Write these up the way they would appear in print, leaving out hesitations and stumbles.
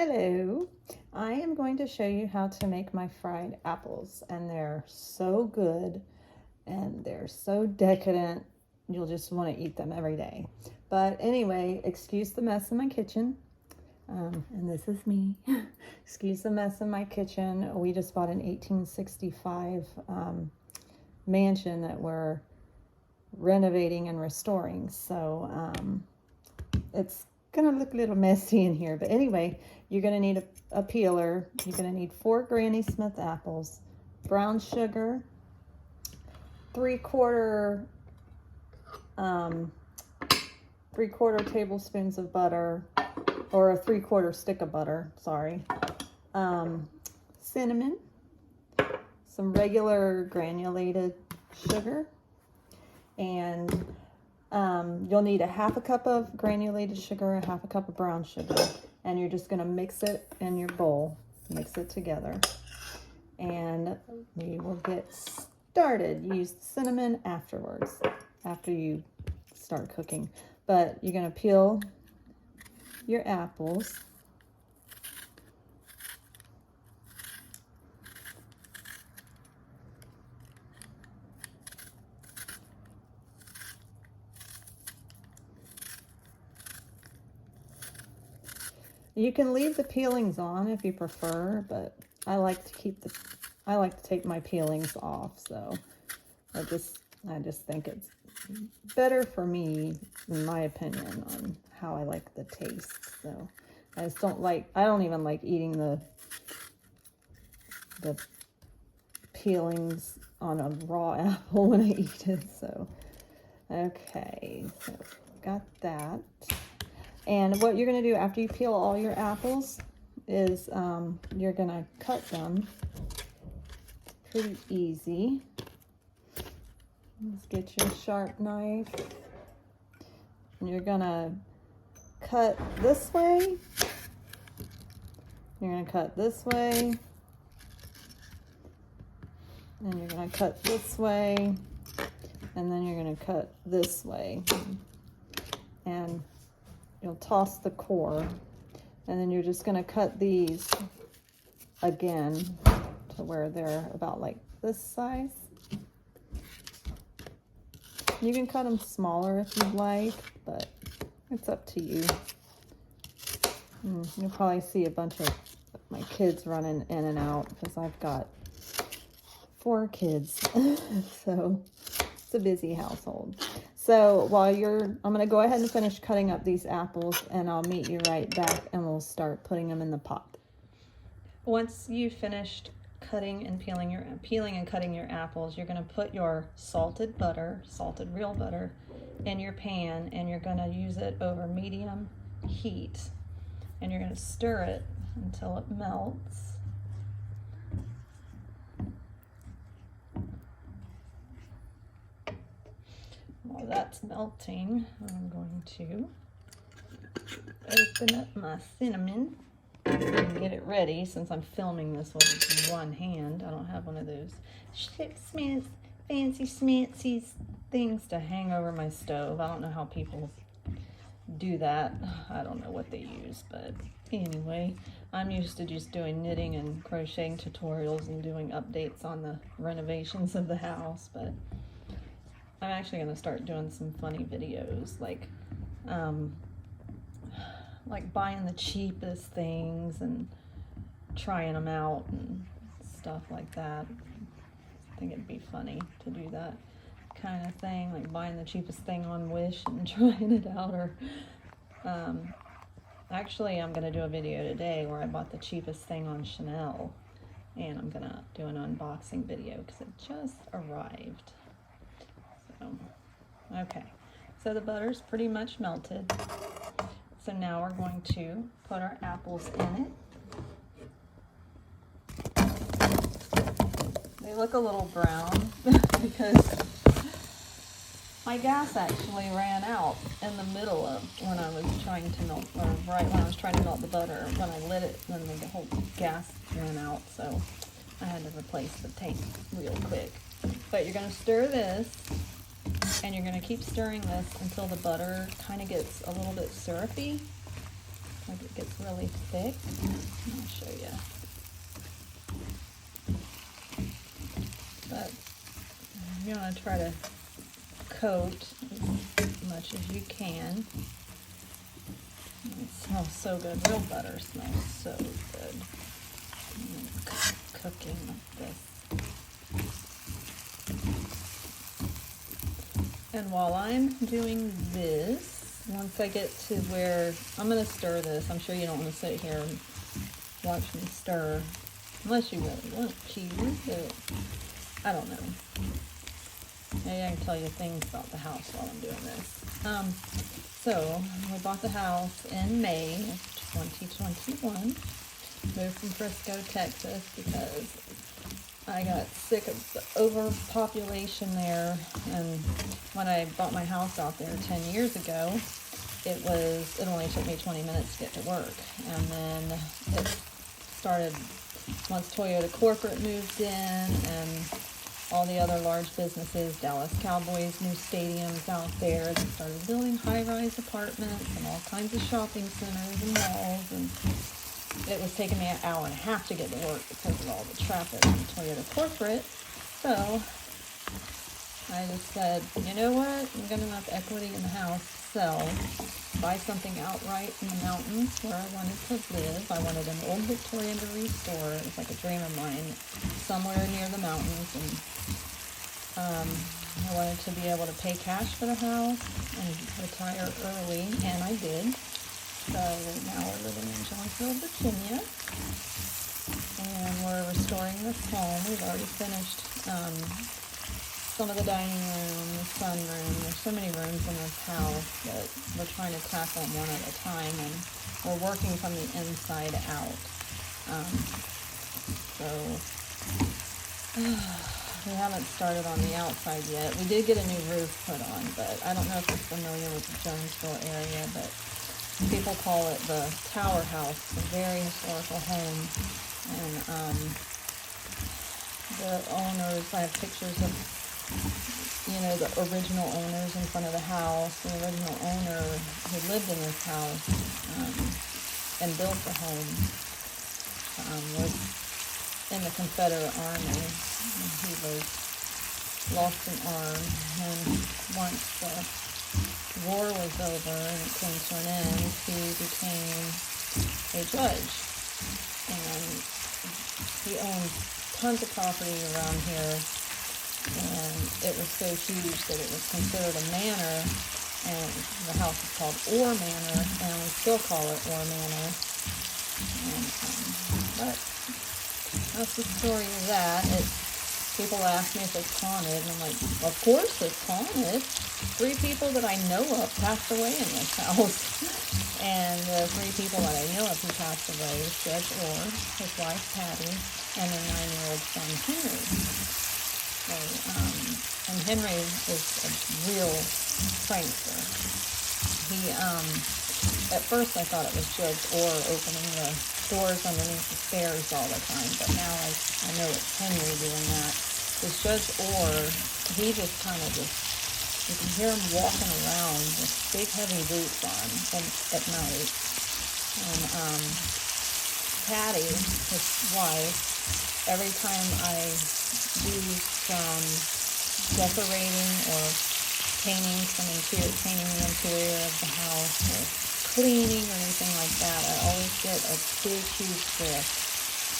Hello, I am going to show you how to make my fried apples, and they're so good and they're so decadent, you'll just want to eat them every day. But anyway, excuse the mess in my kitchen, and this is me. Excuse the mess in my kitchen. We just bought an 1865 mansion that we're renovating and restoring, so it's gonna look a little messy in here. But anyway, you're gonna need a peeler. You're gonna need 4 Granny Smith apples, brown sugar, 3/4 tablespoons of butter, or a 3/4 stick of butter, sorry, cinnamon, some regular granulated sugar, and you'll need a 1/2 cup of granulated sugar, a 1/2 cup of brown sugar, and you're just going to mix it in your bowl. Mix it together, and we will get started. Use the cinnamon afterwards, after you start cooking. But you're going to peel your apples. You can leave the peelings on if you prefer, but I like to take my peelings off, so I just think it's better for me, in my opinion, on how I like the taste. So I don't even like eating the peelings on a raw apple when I eat it. So okay, so got that. And what you're going to do after you peel all your apples is you're going to cut them. Pretty easy. Let's get your sharp knife. And you're going to cut this way. You're going to cut this way. And you're going to cut this way. And then you're going to cut this way. And you'll toss the core, and then you're just going to cut these again to where they're about like this size. You can cut them smaller if you'd like, but it's up to you. You'll probably see a bunch of my kids running in and out because I've got 4 kids. So it's a busy household. So I'm going to go ahead and finish cutting up these apples, and I'll meet you right back, and we'll start putting them in the pot. Once you've finished cutting and peeling and cutting your apples, you're going to put your salted real butter, in your pan, and you're going to use it over medium heat, and you're going to stir it until it melts. While that's melting, I'm going to open up my cinnamon and get it ready, since I'm filming this with one hand. I don't have one of those fancy schmancy things to hang over my stove. I don't know how people do that. I don't know what they use, but anyway, I'm used to just doing knitting and crocheting tutorials and doing updates on the renovations of the house, but I'm actually going to start doing some funny videos, like buying the cheapest things and trying them out and stuff like that. I think it'd be funny to do that kind of thing, like buying the cheapest thing on Wish and trying it out. Or actually, I'm going to do a video today where I bought the cheapest thing on Chanel, and I'm going to do an unboxing video because it just arrived. Okay, so the butter's pretty much melted. So now we're going to put our apples in it. They look a little brown because my gas actually ran out in the middle of when I was trying to melt, or right when I was trying to melt the butter. When I lit it, then the whole gas ran out, so I had to replace the tank real quick. But you're going to stir this, and you're going to keep stirring this until the butter kind of gets a little bit syrupy. like it gets really thick. I'll show you. But you want to try to coat as much as you can. It smells so good. Real butter smells so good. Cooking like this. And while I'm doing this, once I get to where I'm going to stir this, I'm sure you don't want to sit here and watch me stir, unless you really want to, but I don't know. Maybe I can tell you things about the house while I'm doing this. So we bought the house in May of 2021. Moved from Frisco, Texas, because I got sick of the overpopulation there. And when I bought my house out there 10 years ago, it only took me 20 minutes to get to work. And then it started once Toyota Corporate moved in and all the other large businesses, Dallas Cowboys, new stadiums out there. They started building high-rise apartments and all kinds of shopping centers and malls, and it was taking me an hour and a half to get to work because of all the traffic from Toyota Corporate. So I just said, you know what? I'm got enough equity in the house to sell, buy something outright in the mountains where I wanted to live. I wanted an old Victorian to restore. It was like a dream of mine, somewhere near the mountains, and I wanted to be able to pay cash for the house and retire early, and I did. So now we're living in Jonesville, Virginia, and we're restoring this home. We've already finished some of the dining room, the sunroom. There's so many rooms in this house that we're trying to tackle them one at a time, and we're working from the inside out. We haven't started on the outside yet. We did get a new roof put on, but I don't know if you're familiar with the Jonesville area, but people call it the Tower House. It's a very historical home, and the owners, I have pictures of, the original owners in front of the house. The original owner who lived in this house and built the home was in the Confederate Army. He lost an arm, and once the war was over and it came to an end, he became a judge, and he owned tons of property around here, and it was so huge that it was considered a manor, and the house is called Orr Manor, and we still call it Orr Manor. And, but that's the story of that. People ask me if it's haunted, and I'm like, of course it's haunted. 3 people that I know of passed away in this house. And the 3 people that I know of who passed away was Judge Orr, his wife Patty, and their 9-year-old son Henry. So, and Henry is a real prankster. He, at first I thought it was Judge Orr opening the doors underneath the stairs all the time, but now I know it's Henry doing that. Because Judge Orr, he just kind of you can hear him walking around with big heavy boots on at night. And Patty, his wife, every time I do some decorating or painting the interior of the house or cleaning or anything like that, I always get a big huge whiff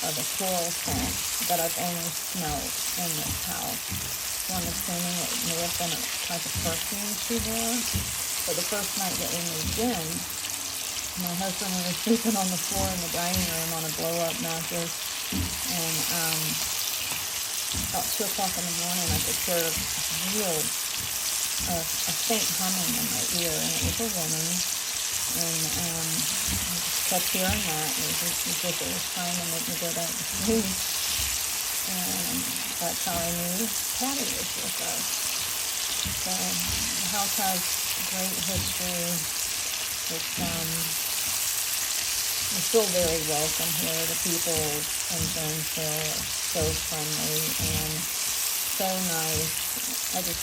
of a floral scent that I've only smelled in this house. So I'm assuming it may have been a type of perfume she wore. But the first night that we moved in, my husband was sleeping on the floor in the dining room on a blow-up mattress, and about 2 o'clock in the morning I could hear a faint humming in my ear, and it was a woman. And I just kept hearing that. It was as if it was trying to make me go back to sleep. And that's how I knew Patty was with us. So the house has great history. We feel very welcome here. The people in Jonesville are so friendly and so nice. I just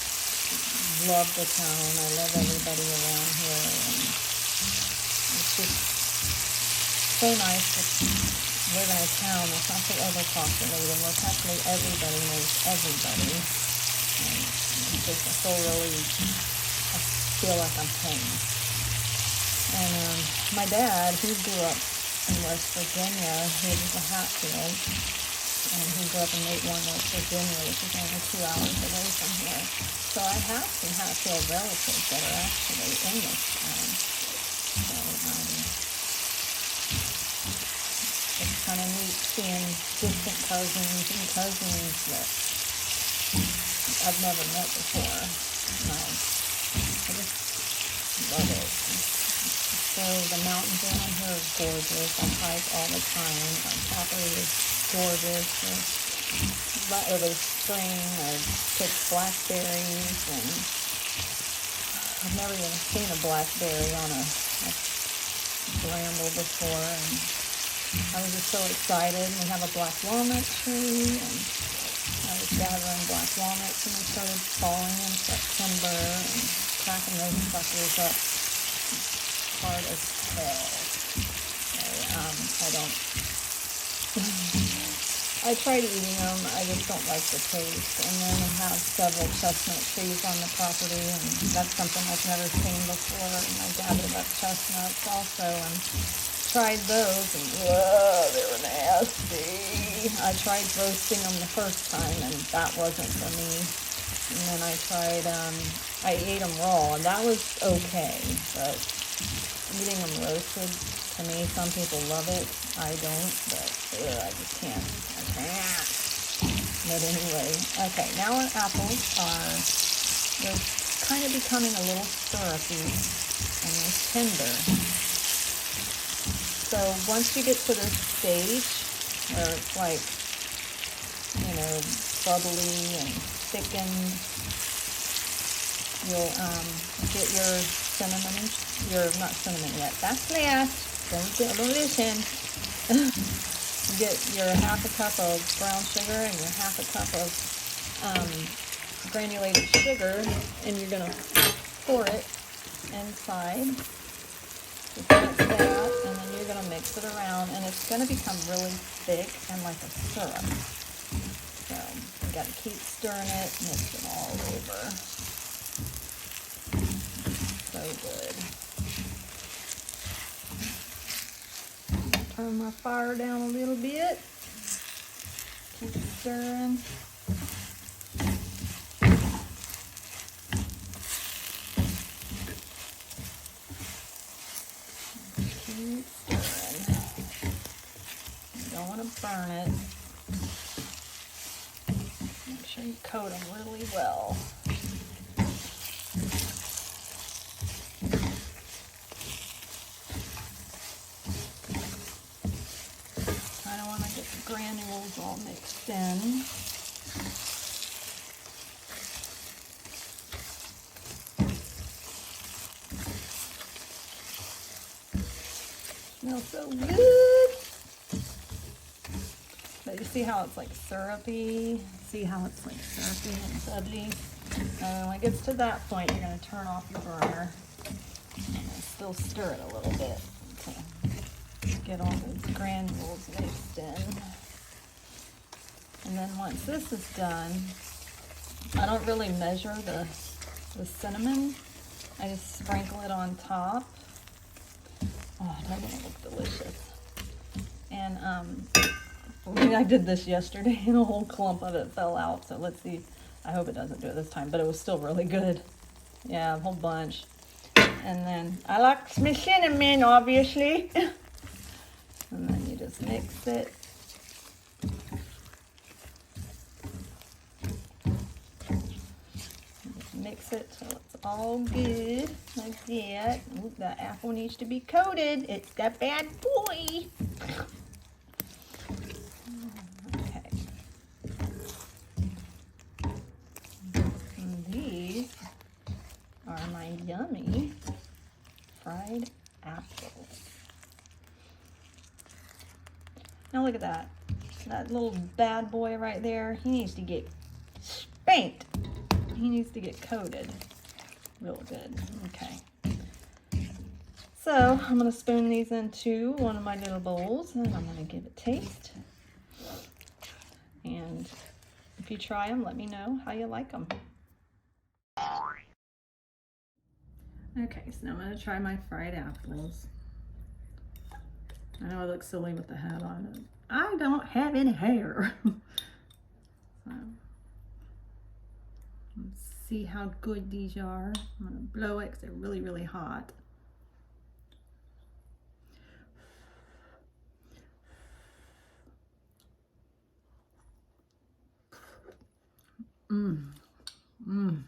love the town. I love everybody around here. And it's just so nice to live in a town that's not so overpopulated, where practically everybody knows everybody. And it's just, I feel like I'm home. And my dad, he grew up in West Virginia. He was a Hatfield, and he grew up in Matewan, West Virginia, which is only 2 hours away from here. So I have some Hatfield relatives that are actually in this town. So it's kind of neat seeing distant cousins and cousins that I've never met before. I just love it. So the mountains around here are gorgeous. I hike all the time. Our property is gorgeous. Over the spring, I pick blackberries, and I've never even seen a blackberry on a bramble before. And I was just so excited. We have a black walnut tree, and I was gathering black walnuts, and they started falling in September and cracking those suckers up hard as hell. I tried eating them, I just don't like the taste. And then we have several chestnut trees on the property, and that's something I've never seen before. And I gathered up chestnuts also and tried those, and they were nasty. I tried roasting them the first time, and that wasn't for me. And then I ate them raw, and that was okay, but eating them roasted, to me, some people love it. I don't, but I just can't. I can't. But anyway, okay, now our apples they're kind of becoming a little syrupy and they're tender. So once you get to this stage where it's like, bubbly and thickened, you'll get your cinnamon, not cinnamon yet, that's last. Don't listen. Get your half a cup of brown sugar and your half a cup of granulated sugar, and you're going to pour it inside. Just mix that, and then you're going to mix it around, and it's going to become really thick and like a syrup. So you got to keep stirring it, mix it all over. So good. Turn my fire down a little bit. Keep stirring. Keep stirring. You don't want to burn it. Make sure you coat them really well. Granules all mixed in. Smells so good. But you see how it's like syrupy? See how it's like syrupy and bubbly? And when it gets to that point, you're going to turn off your burner and still stir it a little bit to get all those granules mixed in. And then once this is done, I don't really measure the cinnamon. I just sprinkle it on top. Oh, that one looks delicious. And I did this yesterday and a whole clump of it fell out. So let's see. I hope it doesn't do it this time, but it was still really good. Yeah, a whole bunch. And then I like my cinnamon, obviously. And then you just mix it. Mix it till it's all good, like that. Ooh, that apple needs to be coated. It's that bad boy. Okay. And these are my yummy fried apples. Now look at that. That little bad boy right there, he needs to get spanked. He needs to get coated real good. Okay. So I'm gonna spoon these into one of my little bowls and I'm gonna give it a taste. And if you try them, let me know how you like them. Okay, so now I'm gonna try my fried apples. I know I look silly with the hat on. I don't have any hair. So, let's see how good these are. I'm gonna blow it because they're really, really hot. Mmm. Mmm.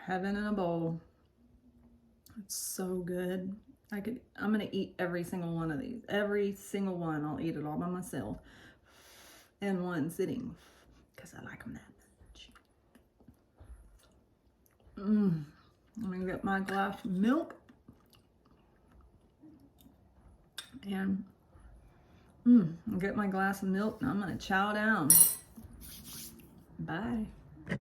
Heaven in a bowl. It's so good. I'm gonna eat every single one of these. Every single one. I'll eat it all by myself in one sitting because I like them that much. Mmm. I'm gonna get my glass of milk and I'll get my glass of milk and I'm gonna chow down. Bye.